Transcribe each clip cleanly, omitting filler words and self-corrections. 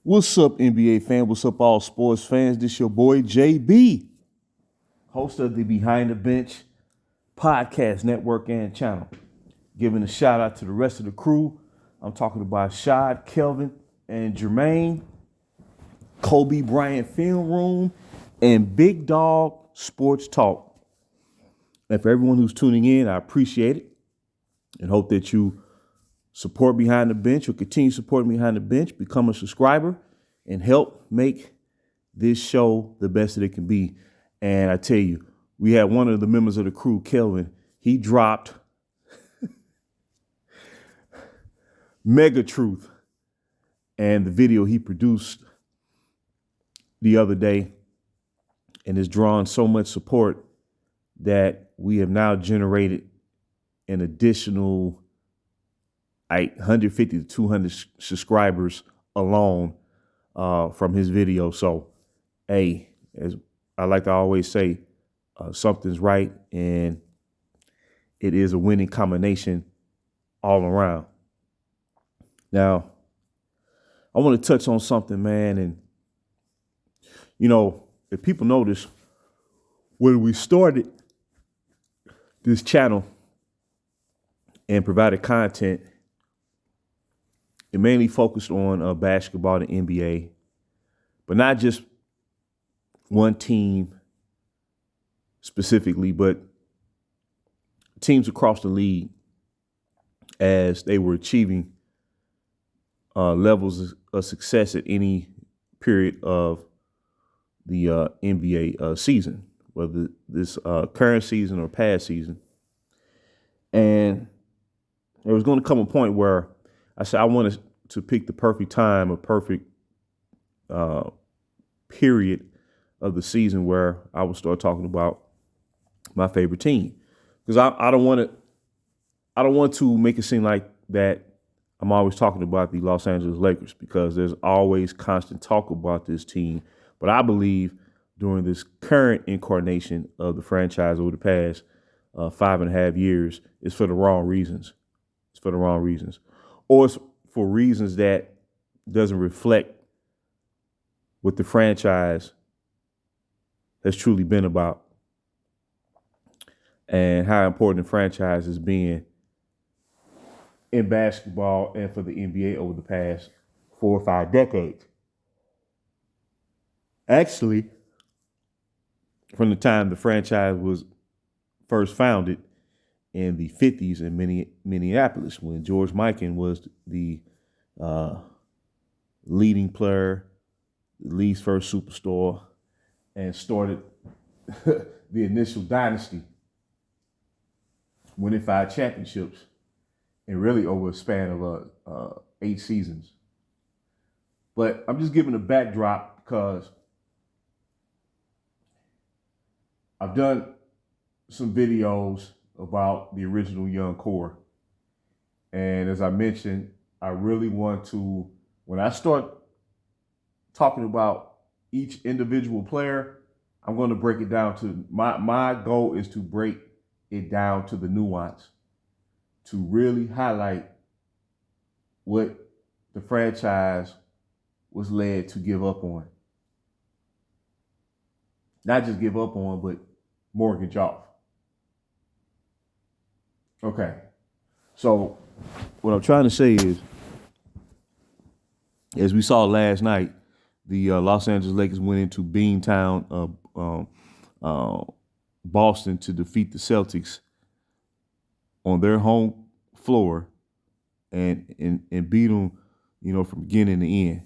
What's up, NBA fan? What's up, all sports fans? This your boy JB, host of the Behind the Bench podcast network and channel. Giving a shout out to the rest of the crew. I'm talking about Shad, Kelvin, and Jermaine, Kobe Bryant Film Room, and Big Dog Sports Talk. And for everyone who's tuning in, I appreciate it and hope that you support Behind the Bench or continue supporting Behind the Bench, become a subscriber, and help make this show the best that it can be. And I tell you, we had one of the members of the crew, Kelvin, he dropped Mega Truth and the video he produced the other day, and has drawn so much support that we have now generated an additional 150 to 200 subscribers alone from his video. So, hey, as I like to always say, something's right, and it is a winning combination all around. Now, I want to touch on something, man, and if people notice, when we started this channel and provided content, it mainly focused on basketball and NBA, but not just one team specifically, but teams across the league as they were achieving levels of success at any period of the NBA season, whether this current season or past season. And there was going to come a point where I said I wanted to pick the perfect time, a perfect period of the season where I would start talking about my favorite team, because I don't want to make it seem like that I'm always talking about the Los Angeles Lakers, because there's always constant talk about this team. But I believe during this current incarnation of the franchise over the past 5.5 years, it's for the wrong reasons. It's for the wrong reasons. Or it's for reasons that doesn't reflect what the franchise has truly been about and how important the franchise has been in basketball and for the NBA over the past 4 or 5 decades. Actually, from the time the franchise was first founded in the 50s in Minneapolis, when George Mikan was the leading player, the league's first superstar, and started the initial dynasty, winning 5 championships, and really over a span of 8 seasons. But I'm just giving a backdrop because I've done some videos about the original young core. And as I mentioned, I really want to, when I start talking about each individual player, I'm going to break it down to, my goal is to break it down to the nuance, to really highlight what the franchise was led to give up on. Not just give up on, but mortgage off. Okay. So what I'm trying to say is, as we saw last night, the Los Angeles Lakers went into Beantown, Boston, to defeat the Celtics on their home floor and beat them, from beginning to end.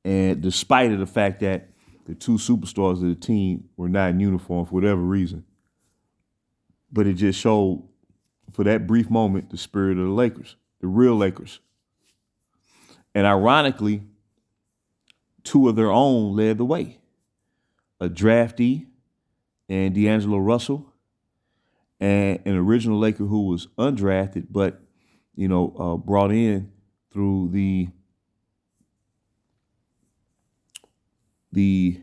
And despite of the fact that the 2 superstars of the team were not in uniform for whatever reason, but it just showed, for that brief moment, the spirit of the Lakers, the real Lakers. And ironically, 2 of their own led the way. A draftee and D'Angelo Russell, and an original Laker who was undrafted, but, brought in through the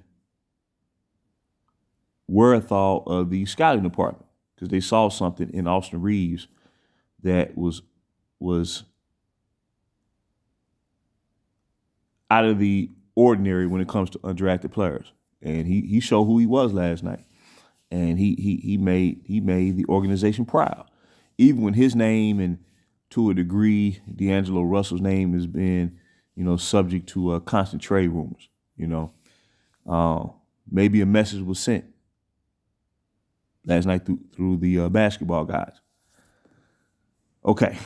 wherewithal of the scouting department, because they saw something in Austin Reeves that was out of the ordinary when it comes to undrafted players. And he showed who he was last night. And he made the organization proud. Even when his name and to a degree, D'Angelo Russell's name has been, subject to constant trade rumors, maybe a message was sent last night through the basketball guys. Okay.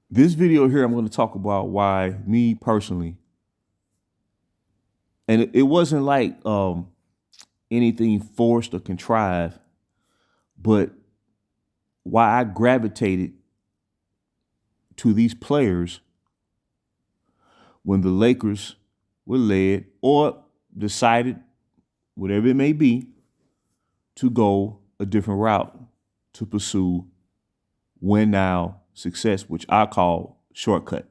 This video here, I'm going to talk about why me personally, and it wasn't like anything forced or contrived, but why I gravitated to these players when the Lakers were led or decided, whatever it may be, to go a different route to pursue win now success, which I call shortcut.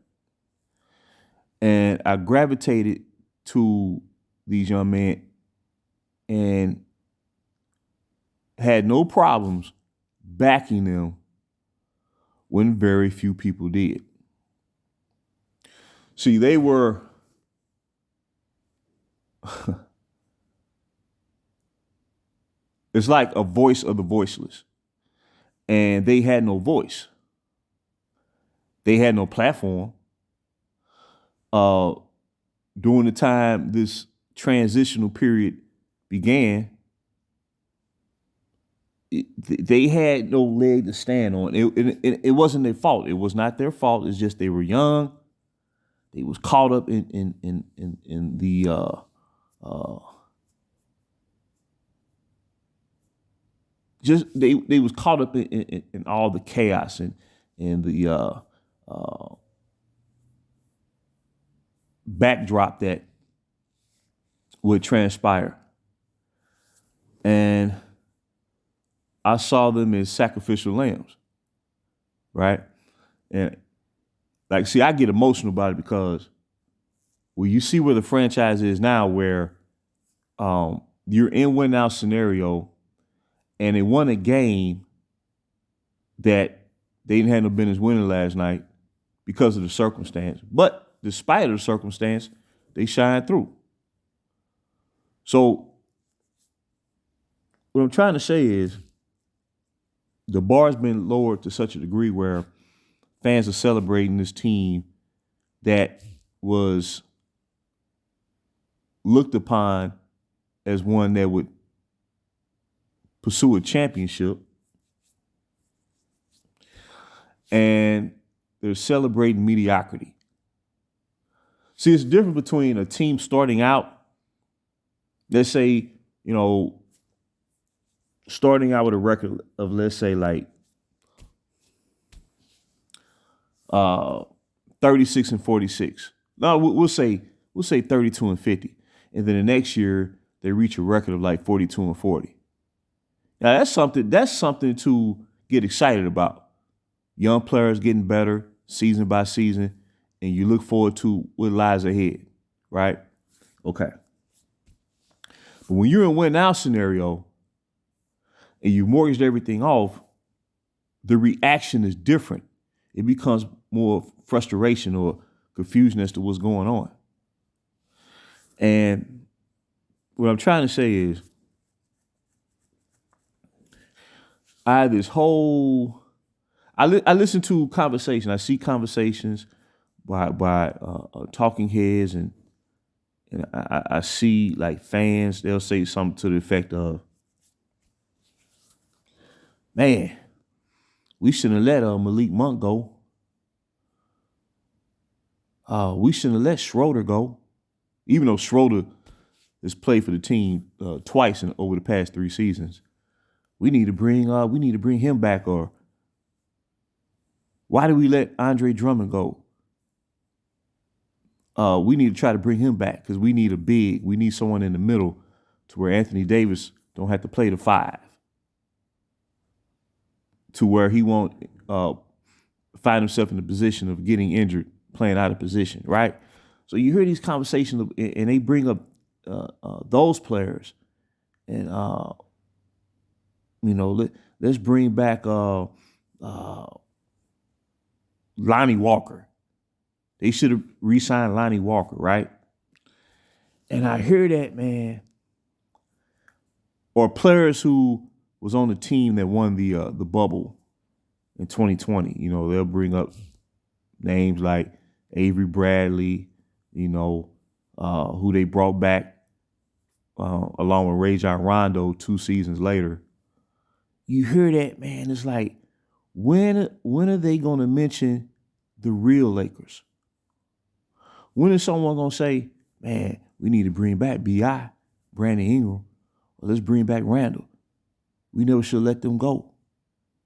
And I gravitated to these young men and had no problems backing them when very few people did. See, they were it's like a voice of the voiceless. And they had no voice. They had no platform. During the time this transitional period began, they had no leg to stand on. It wasn't their fault. It was not their fault. It's just they were young. They was caught up in the just they was caught up in all the chaos and the backdrop that would transpire. And I saw them as sacrificial lambs, right? And see, I get emotional about it because you see where the franchise is now, where you're in win now scenario, and they won a game that they didn't have no business winning last night because of the circumstance. But despite the circumstance, they shined through. So what I'm trying to say is the bar's been lowered to such a degree where fans are celebrating this team that was looked upon as one that would pursue a championship. And they're celebrating mediocrity. See, it's different between a team starting out, let's say, starting out with a record of, let's say, like 36 and 46. No, we'll say 32 and 50. And then the next year they reach a record of like 42 and 40. Now that's something to get excited about. Young players getting better season by season, and you look forward to what lies ahead, right? Okay. But when you're in win now scenario and you mortgaged everything off, the reaction is different. It becomes more frustration or confusion as to what's going on. And what I'm trying to say is, I listen to conversation. I see conversations by talking heads, and I see like fans. They'll say something to the effect of, "Man, we shouldn't have let Malik Monk go. We shouldn't have let Schroeder go, even though Schroeder has played for the team twice over the past 3 seasons. We need to bring him back, or why did we let Andre Drummond go? We need to try to bring him back because we need a big. We need someone in the middle to where Anthony Davis don't have to play the 5, to where he won't find himself in the position of getting injured, playing out of position, right? So you hear these conversations and they bring up those players, and let's bring back Lonnie Walker. They should have re-signed Lonnie Walker, right? And I hear that, man. Or players who was on the team that won the bubble in 2020. You know, they'll bring up names like Avery Bradley, you know, who they brought back along with Rajon Rondo 2 seasons later. You hear that, man, it's like, when are they going to mention the real Lakers? When is someone going to say, man, we need to bring back B.I., Brandon Ingram, or let's bring back Randall? We never should let them go.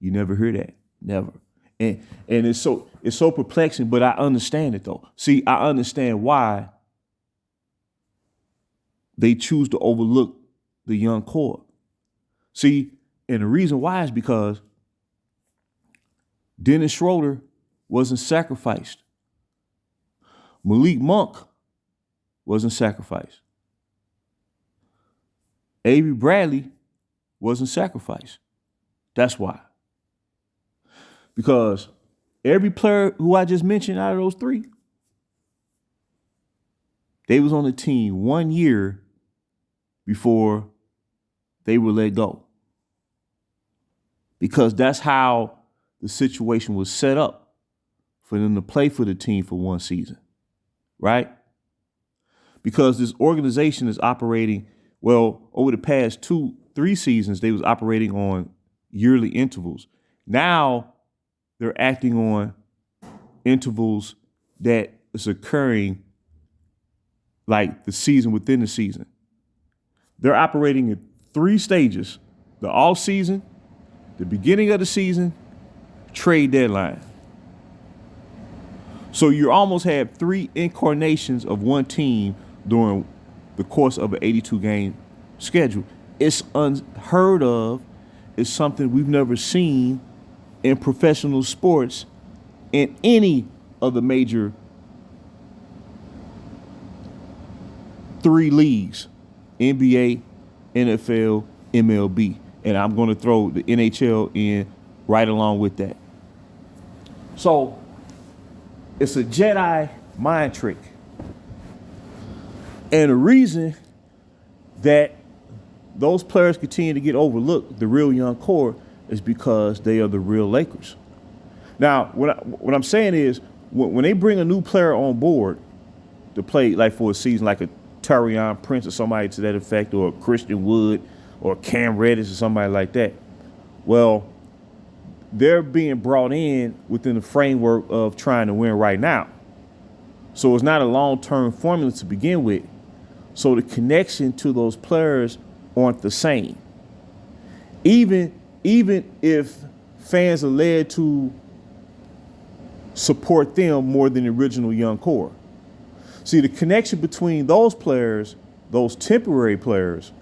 You never hear that. Never. And it's so perplexing, but I understand it though. See, I understand why they choose to overlook the young core. See, and the reason why is because Dennis Schroeder wasn't sacrificed. Malik Monk wasn't sacrificed. Avery Bradley wasn't sacrificed. That's why. Because every player who I just mentioned out of those 3, they was on the team 1 year before they were let go. Because that's how the situation was set up for them to play for the team for 1 season, right? Because this organization is operating, well, over the past 2-3 seasons, they was operating on yearly intervals. Now they're acting on intervals that is occurring like the season within the season. They're operating in 3 stages: the off season, the beginning of the season, trade deadline. So you almost have 3 incarnations of one team during the course of an 82-game schedule. It's unheard of. It's something we've never seen in professional sports in any of the major 3 leagues: NBA, NFL, MLB. And I'm going to throw the NHL in right along with that. So it's a Jedi mind trick. And the reason that those players continue to get overlooked, the real young core, is because they are the real Lakers. Now, what I'm saying is, when they bring a new player on board to play like for a season, like a Taurean Prince or somebody to that effect, or Christian Wood or Cam Reddish or somebody like that, well, they're being brought in within the framework of trying to win right now. So it's not a long-term formula to begin with. So the connection to those players aren't the same. Even if fans are led to support them more than the original young core. See, the connection between those players, those temporary players,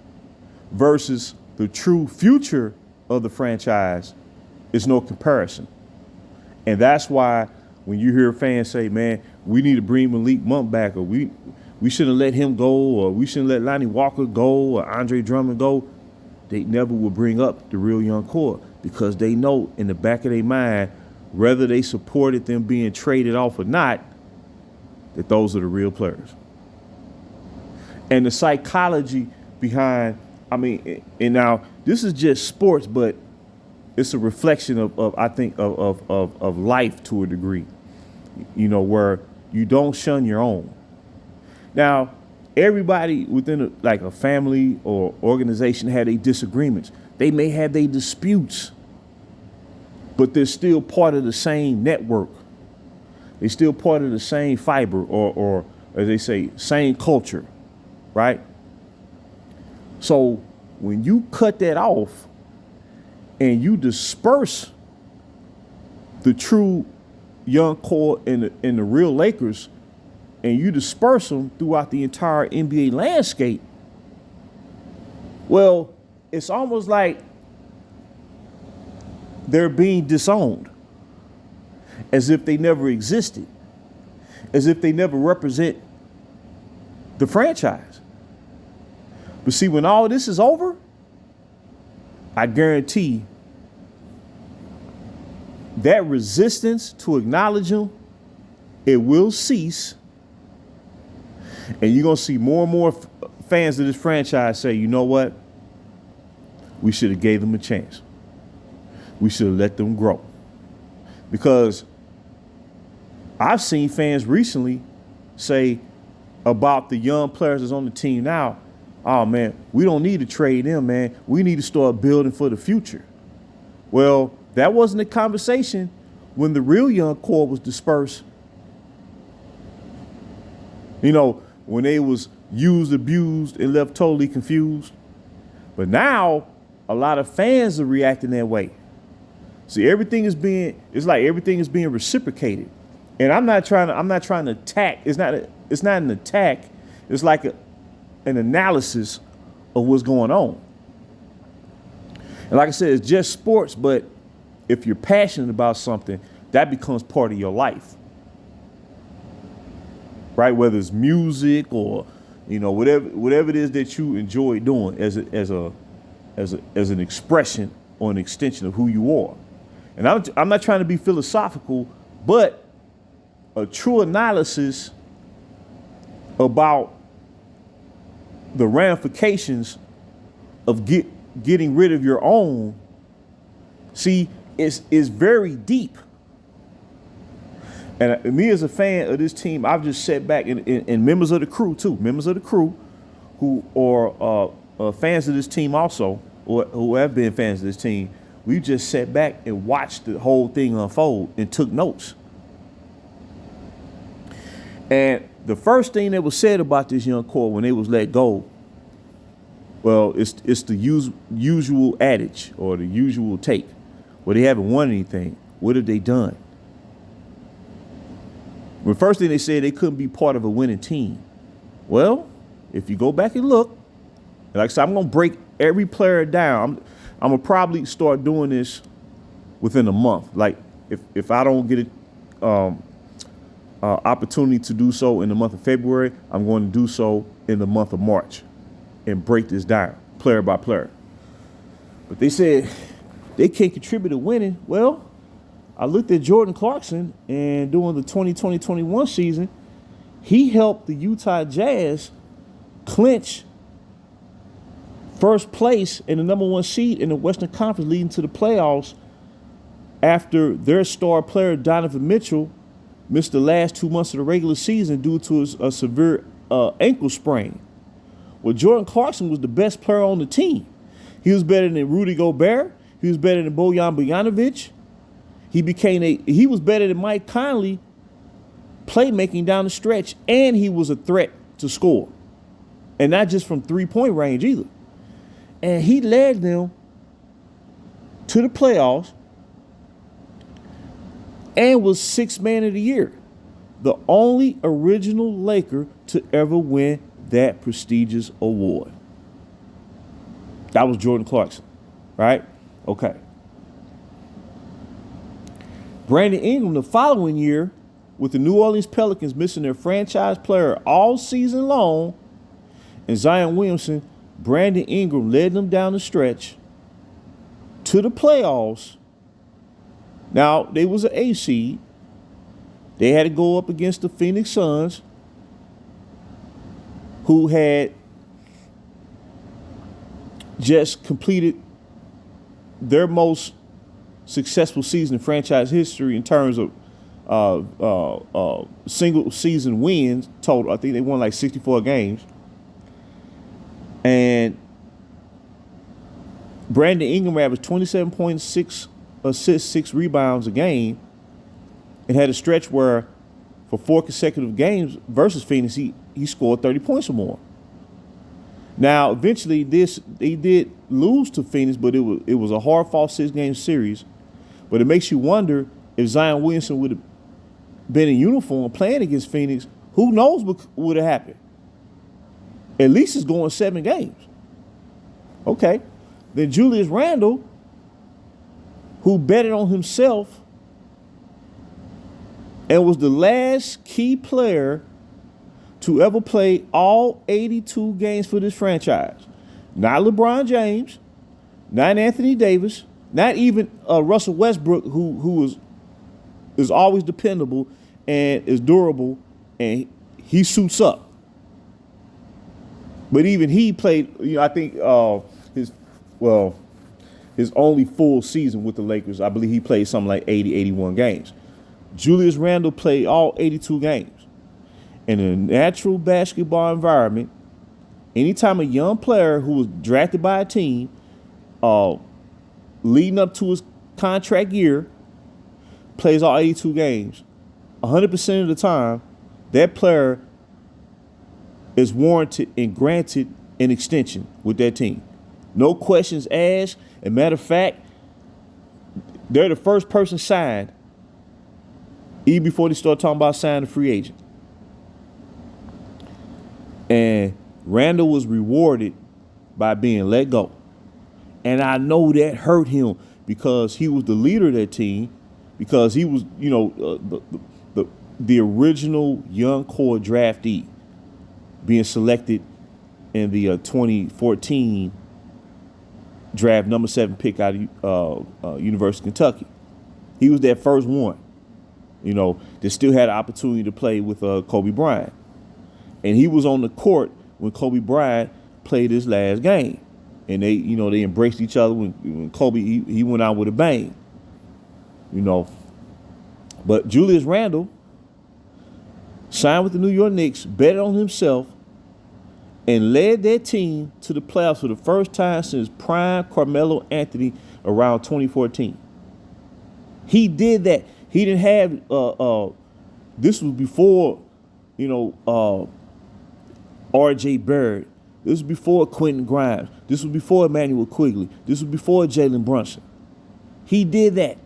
versus the true future of the franchise is no comparison. And that's why when you hear fans say, man, we need to bring Malik Monk back, or we shouldn't let him go, or we shouldn't let Lonnie Walker go, or Andre Drummond go, they never will bring up the real young core, because they know in the back of their mind, whether they supported them being traded off or not, that those are the real players. And the psychology behind, and now this is just sports, but it's a reflection of life to a degree, you know, where you don't shun your own. Now, everybody within a family or organization had their disagreements. They may have their disputes, but they're still part of the same network. They're still part of the same fiber, or as they say, same culture, right? So when you cut that off and you disperse the true young core and the real Lakers, and you disperse them throughout the entire NBA landscape, well, it's almost like they're being disowned, as if they never existed, as if they never represent the franchise. But see, when all this is over, I guarantee that resistance to acknowledge them it will cease, and you're going to see more and more fans of this franchise say, you know what? We should have gave them a chance. We should have let them grow. Because I've seen fans recently say about the young players that's on the team now, oh, man, we don't need to trade them, man. We need to start building for the future. Well, that wasn't a conversation when the real young core was dispersed. You know, when they was used, abused, and left totally confused. But now, a lot of fans are reacting that way. See, it's like everything is being reciprocated. And I'm not trying to attack. It's not an attack. It's like an analysis of what's going on. And like I said, it's just sports, but if you're passionate about something, that becomes part of your life. Right? Whether it's music or, you know, whatever it is that you enjoy doing as an expression or an extension of who you are. And I'm not trying to be philosophical, but a true analysis about the ramifications of getting rid of your own, see, is very deep. And me as a fan of this team, I've just sat back and members of the crew too, who are fans of this team also, or who have been fans of this team, we just sat back and watched the whole thing unfold and took notes. And the first thing that was said about this young core when they was let go, well, it's the usual adage or the usual take. Well, they haven't won anything. What have they done? The first thing they said, they couldn't be part of a winning team. Well, if you go back and look, like I said, I'm going to break every player down. I'm going to probably start doing this within a month. Like if I don't get an opportunity to do so in the month of February, I'm going to do so in the month of March and break this down player by player. But they said they can't contribute to winning. Well, I looked at Jordan Clarkson, and during the 2020-21 season, he helped the Utah Jazz clinch first place and the number one seed in the Western Conference leading to the playoffs after their star player, Donovan Mitchell, missed the last 2 months of the regular season due to a severe ankle sprain. Well, Jordan Clarkson was the best player on the team. He was better than Rudy Gobert. He was better than Bojan Bogdanovic. He was better than Mike Conley playmaking down the stretch, and he was a threat to score. And not just from three-point range either. And he led them to the playoffs and was sixth man of the year. The only original Laker to ever win that prestigious award. That was Jordan Clarkson, right? Okay. Brandon Ingram the following year, with the New Orleans Pelicans missing their franchise player all season long, and Zion Williamson, Brandon Ingram led them down the stretch to the playoffs. Now, they was an A seed. They had to go up against the Phoenix Suns, who had just completed their most successful season in franchise history in terms of single season wins total. I think they won like 64 games. And Brandon Ingram averaged 27.6 assists, 6 rebounds a game, and had a stretch where for 4 consecutive games versus Phoenix, he scored 30 points or more. Now, eventually, they did lose to Phoenix, but it was a hard-fought 6-game series. But it makes you wonder if Zion Williamson would have been in uniform playing against Phoenix, who knows what would have happened. At least it's going 7 games. Okay. Then Julius Randle, who betted on himself and was the last key player to ever play all 82 games for this franchise. Not LeBron James, not Anthony Davis, not even Russell Westbrook, who is always dependable and is durable, and he suits up. But even he played, I think his only full season with the Lakers, I believe he played something like 80, 81 games. Julius Randle played all 82 games. In a natural basketball environment, anytime a young player who was drafted by a team leading up to his contract year plays all 82 games, 100% of the time, that player is warranted and granted an extension with that team. No questions asked. As a matter of fact, they're the first person signed even before they start talking about signing a free agent. And Randall was rewarded by being let go. And I know that hurt him because he was the leader of that team, because he was, the original young core draftee being selected in the 2014 draft, number 7 pick out of University of Kentucky. He was that first one, that still had an opportunity to play with Kobe Bryant. And he was on the court when Kobe Bryant played his last game. And they embraced each other when Kobe, he went out with a bang. But Julius Randle signed with the New York Knicks, betted on himself, and led that team to the playoffs for the first time since prime Carmelo Anthony around 2014. He did that. He didn't have, this was before, R.J. Barrett. This was before Quentin Grimes. This was before Emmanuel Quigley. This was before Jalen Brunson. He did that.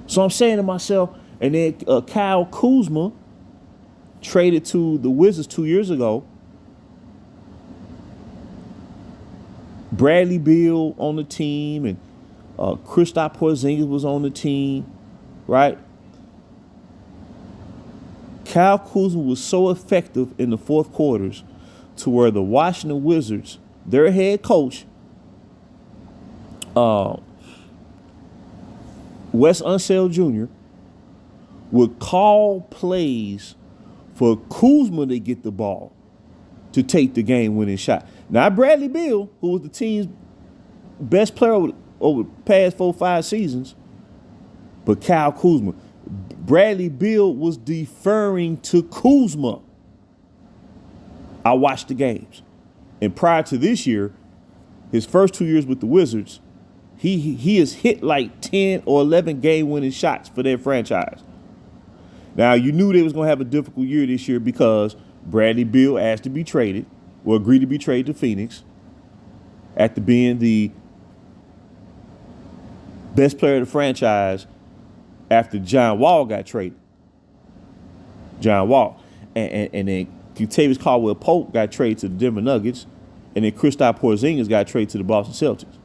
So I'm saying to myself, and then Kyle Kuzma traded to the Wizards 2 years ago. Bradley Beal on the team, and Kristaps Porzingis was on the team, right? Kyle Kuzma was so effective in the fourth quarters to where the Washington Wizards, their head coach, Wes Unseld Jr., would call plays for Kuzma to get the ball to take the game-winning shot. Not Bradley Beal, who was the team's best player over the past 4-5 seasons, but Kyle Kuzma. Bradley Beal was deferring to Kuzma. I watched the games. And prior to this year, his first 2 years with the Wizards, he has hit like 10 or 11 game-winning shots for their franchise. Now, you knew they was going to have a difficult year this year because Bradley Beal asked to be traded, or agreed to be traded to Phoenix after being the best player of the franchise after John Wall got traded. John Wall. And then Kentavious Caldwell-Pope got traded to the Denver Nuggets, and then Kristaps Porzingis got traded to the Boston Celtics.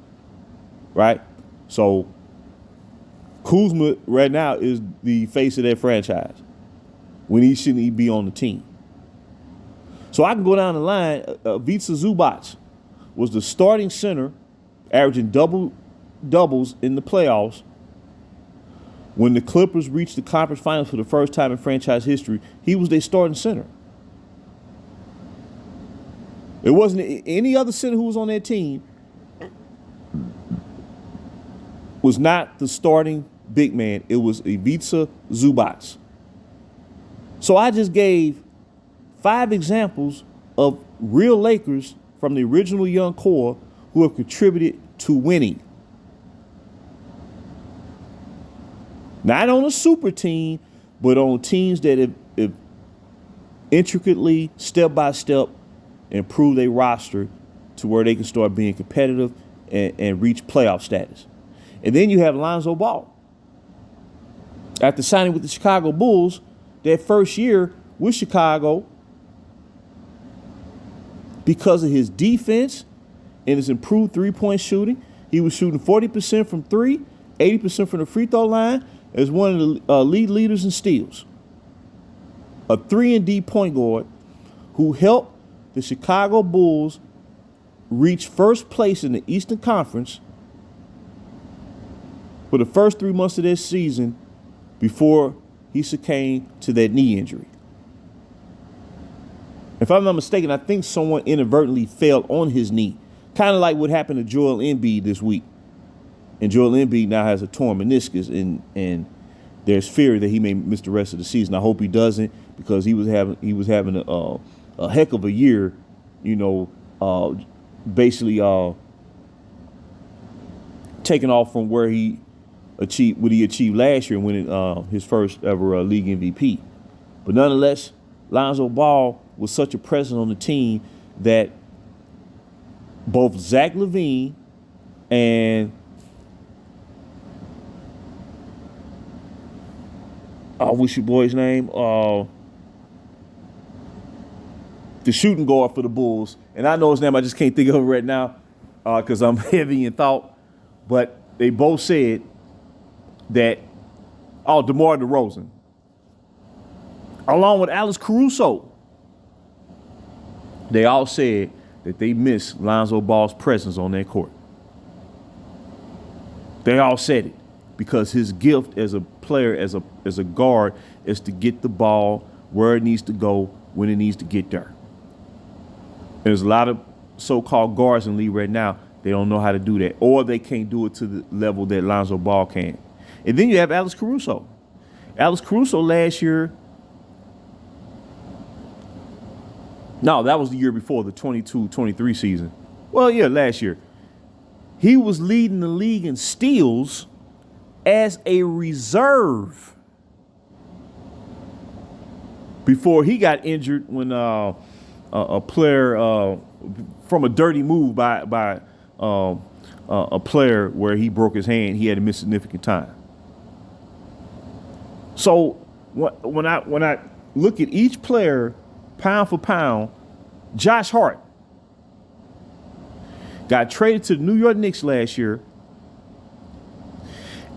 Right? So Kuzma right now is the face of that franchise when he shouldn't even be on the team. So I can go down the line. Ivica Zubac was the starting center, averaging doubles in the playoffs. When the Clippers reached the conference finals for the first time in franchise history, he was their starting center. It wasn't any other center who was on that team was not the starting big man. It was Ivica Zubac. So I just gave 5 examples of real Lakers from the original young core who have contributed to winning. Not on a super team, but on teams that have intricately, step by step, improved their roster to where they can start being competitive and reach playoff status. And then you have Lonzo Ball. After signing with the Chicago Bulls, that first year with Chicago, because of his defense and his improved three-point shooting, he was shooting 40% from 3, 80% from the free throw line, as one of the league leaders in steals. A 3-and-D point guard who helped the Chicago Bulls reach first place in the Eastern Conference for the first 3 months of this season before he succumbed to that knee injury. If I'm not mistaken, I think someone inadvertently fell on his knee, kind of like what happened to Joel Embiid this week. And Joel Embiid now has a torn meniscus, and there's fear that he may miss the rest of the season. I hope he doesn't, because he was having a heck of a year, basically taking off from where he achieved last year, winning his first ever league MVP. But nonetheless, Lonzo Ball was such a presence on the team that both Zach LaVine and what's your boy's name? The shooting guard for the Bulls. And I know his name, I just can't think of it right now because I'm heavy in thought. But they both said that, DeMar DeRozan, along with Alex Caruso, they all said that they miss Lonzo Ball's presence on their court. They all said it because his gift as a player, as a guard, is to get the ball where it needs to go when it needs to get there. There's a lot of so-called guards in the league right now. They don't know how to do that, or they can't do it to the level that Lonzo Ball can. And then you have Alex Caruso. Alex Caruso last year, no, that was the year before, the 22-23 season. Well, yeah, last year. He was leading the league in steals as a reserve before he got injured when a player from a dirty move by a player where he broke his hand, he had to miss significant time. So when I look at each player pound for pound, Josh Hart got traded to the New York Knicks last year.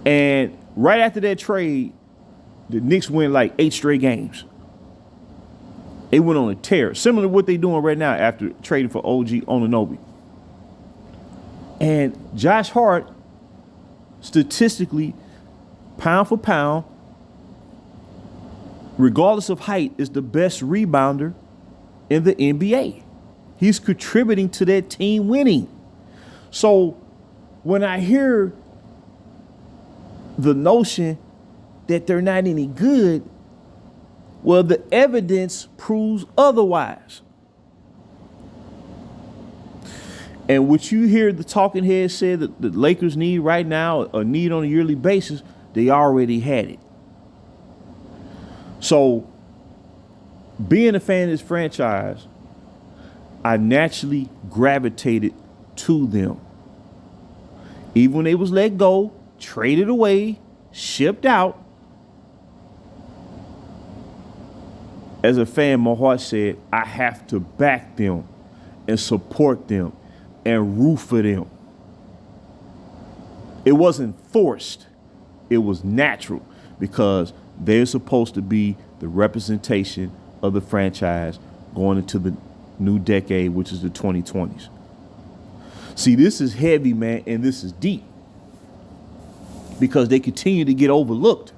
And right after that trade, the Knicks win like 8 straight games. They went on a tear, similar to what they're doing right now after trading for OG Anunoby. And Josh Hart, statistically, pound for pound, regardless of height, is the best rebounder in the NBA. He's contributing to that team winning. So when I hear the notion that they're not any good, well, the evidence proves otherwise. And what you hear the talking heads say that the Lakers need right now, or need on a yearly basis, they already had it. So being a fan of this franchise, I naturally gravitated to them. Even when they was let go, traded away, shipped out, as a fan, my heart said, I have to back them and support them and root for them. It wasn't forced. It was natural because they're supposed to be the representation of the franchise going into the new decade, which is the 2020s. See, this is heavy, man, and this is deep because they continue to get overlooked.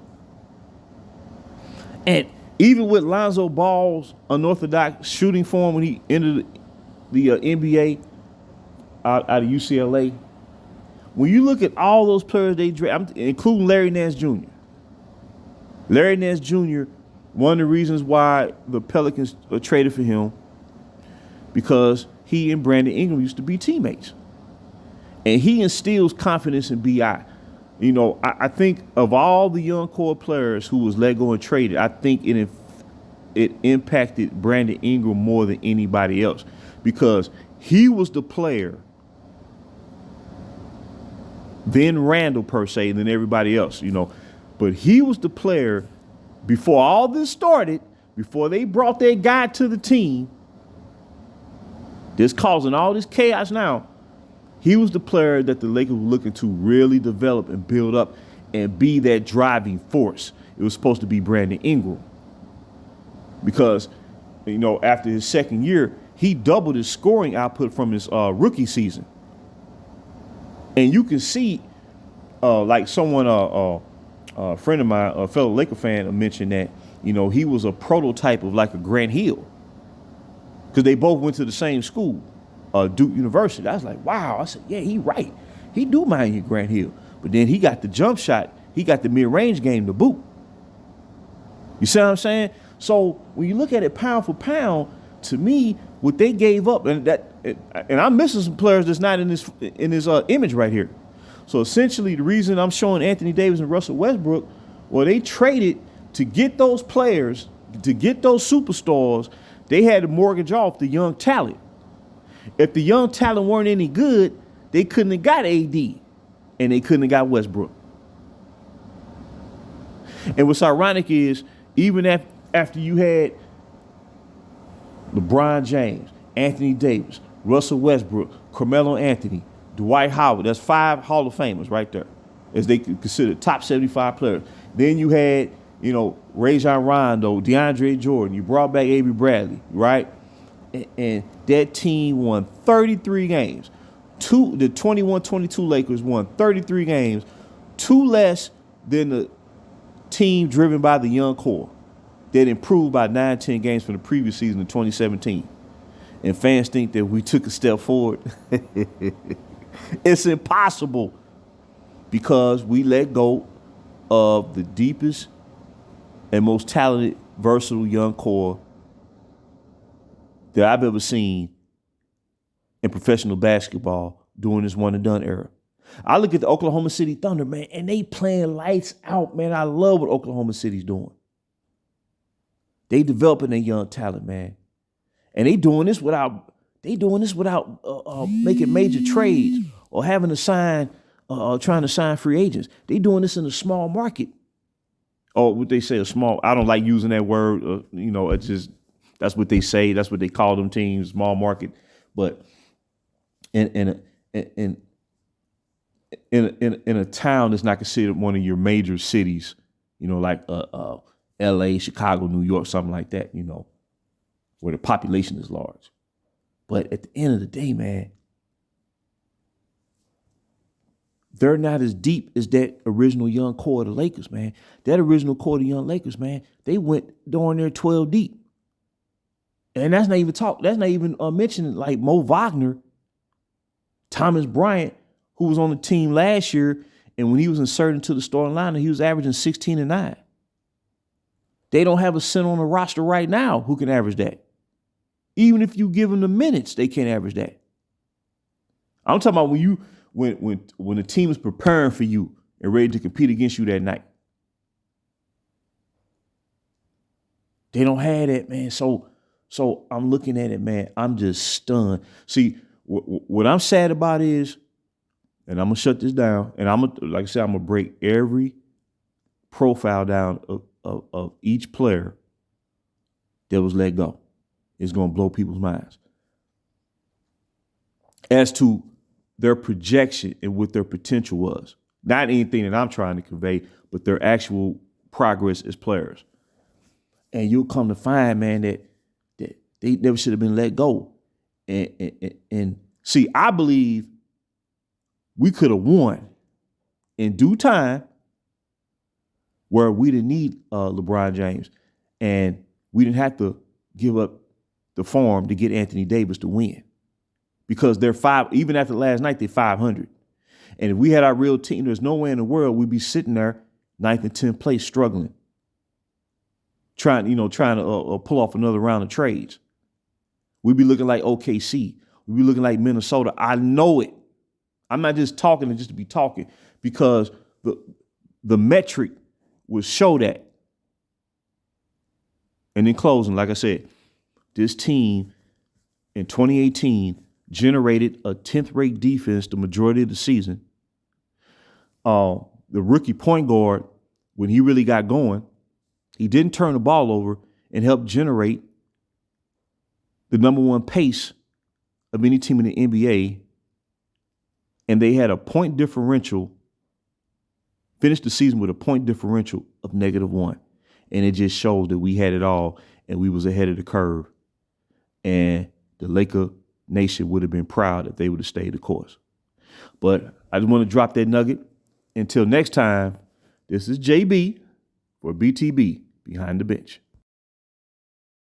And even with Lonzo Ball's unorthodox shooting form when he entered the NBA out of UCLA, when you look at all those players they drafted, including Larry Nance Jr. Larry Nance Jr., one of the reasons why the Pelicans traded for him, because he and Brandon Ingram used to be teammates. And he instills confidence in B.I. You know, I think of all the young core players who was let go and traded, I think it impacted Brandon Ingram more than anybody else because he was the player, then Randall per se, than everybody else, you know. But he was the player before all this started, before they brought their guy to the team, that's causing all this chaos now. He was the player that the Lakers were looking to really develop and build up and be that driving force. It was supposed to be Brandon Ingram. Because, you know, after his second year, he doubled his scoring output from his rookie season. And you can see, like someone, A friend of mine, a fellow Laker fan, mentioned that, he was a prototype of like a Grant Hill, because they both went to the same school, Duke University. I was like, wow. I said, yeah, he right. He do mind you, Grant Hill. But then he got the jump shot. He got the mid-range game to boot. You see what I'm saying? So when you look at it pound for pound, to me, what they gave up, and I'm missing some players that's not in this image right here. So essentially, the reason I'm showing Anthony Davis and Russell Westbrook, well, they traded to get those players, to get those superstars. They had to mortgage off the young talent. If the young talent weren't any good, they couldn't have got AD, and they couldn't have got Westbrook. And what's ironic is, even after you had LeBron James, Anthony Davis, Russell Westbrook, Carmelo Anthony, Dwight Howard, that's 5 Hall of Famers right there, as they consider top 75 players. Then you had, Rajon Rondo, DeAndre Jordan. You brought back Avery Bradley, right? And that team won 33 games. The 21-22 Lakers won 33 games, 2 less than the team driven by the young core that improved by 9-10 games from the previous season in 2017. And fans think that we took a step forward. It's impossible, because we let go of the deepest and most talented, versatile young core that I've ever seen in professional basketball during this one-and-done era. I look at the Oklahoma City Thunder, man, and they playing lights out, man. I love what Oklahoma City's doing. They developing their young talent, man. And they doing this without making major trades or having to sign, trying to sign free agents. They doing this in a small market. Or what they say, a small, I don't like using that word, it's just, that's what they say. That's what they call them teams, small market. But in a town that's not considered one of your major cities, like L.A., Chicago, New York, something like that, where the population is large. But at the end of the day, man, they're not as deep as that original young core of the Lakers, man. That original core of the young Lakers, man, they went darn near 12 deep. And that's not even mentioning like Mo Wagner, Thomas Bryant, who was on the team last year, and when he was inserted into the starting lineup, he was averaging 16 and 9. They don't have a center on the roster right now who can average that. Even if you give them the minutes, they can't average that. I'm talking about when the team is preparing for you and ready to compete against you that night. They don't have that, man. So I'm looking at it, man. I'm just stunned. See, what I'm sad about is, and I'm gonna shut this down, and I'm gonna break every profile down of each player that was let go. It's gonna blow people's minds as to their projection and what their potential was. Not anything that I'm trying to convey, but their actual progress as players. And you'll come to find, man, that they never should have been let go. And see, I believe we could have won in due time where we didn't need LeBron James, and we didn't have to give up the farm to get Anthony Davis to win, because they're even after last night, they're 500. And if we had our real team, there's no way in the world we'd be sitting there 9th and 10th place struggling, trying to pull off another round of trades. We'd be looking like OKC. We'd be looking like Minnesota. I know it. I'm not just talking just to be talking, because the metric will show that. And in closing, like I said, this team in 2018 generated a 10th rate defense the majority of the season. The rookie point guard, when he really got going, he didn't turn the ball over and helped generate the number 1 pace of any team in the NBA. And they had a point differential, finished the season with a point differential of -1. And it just shows that we had it all and we was ahead of the curve. And the Laker Nation would have been proud if they would have stayed the course. But I just want to drop that nugget. Until next time, This is JB for BTB, Behind the Bench.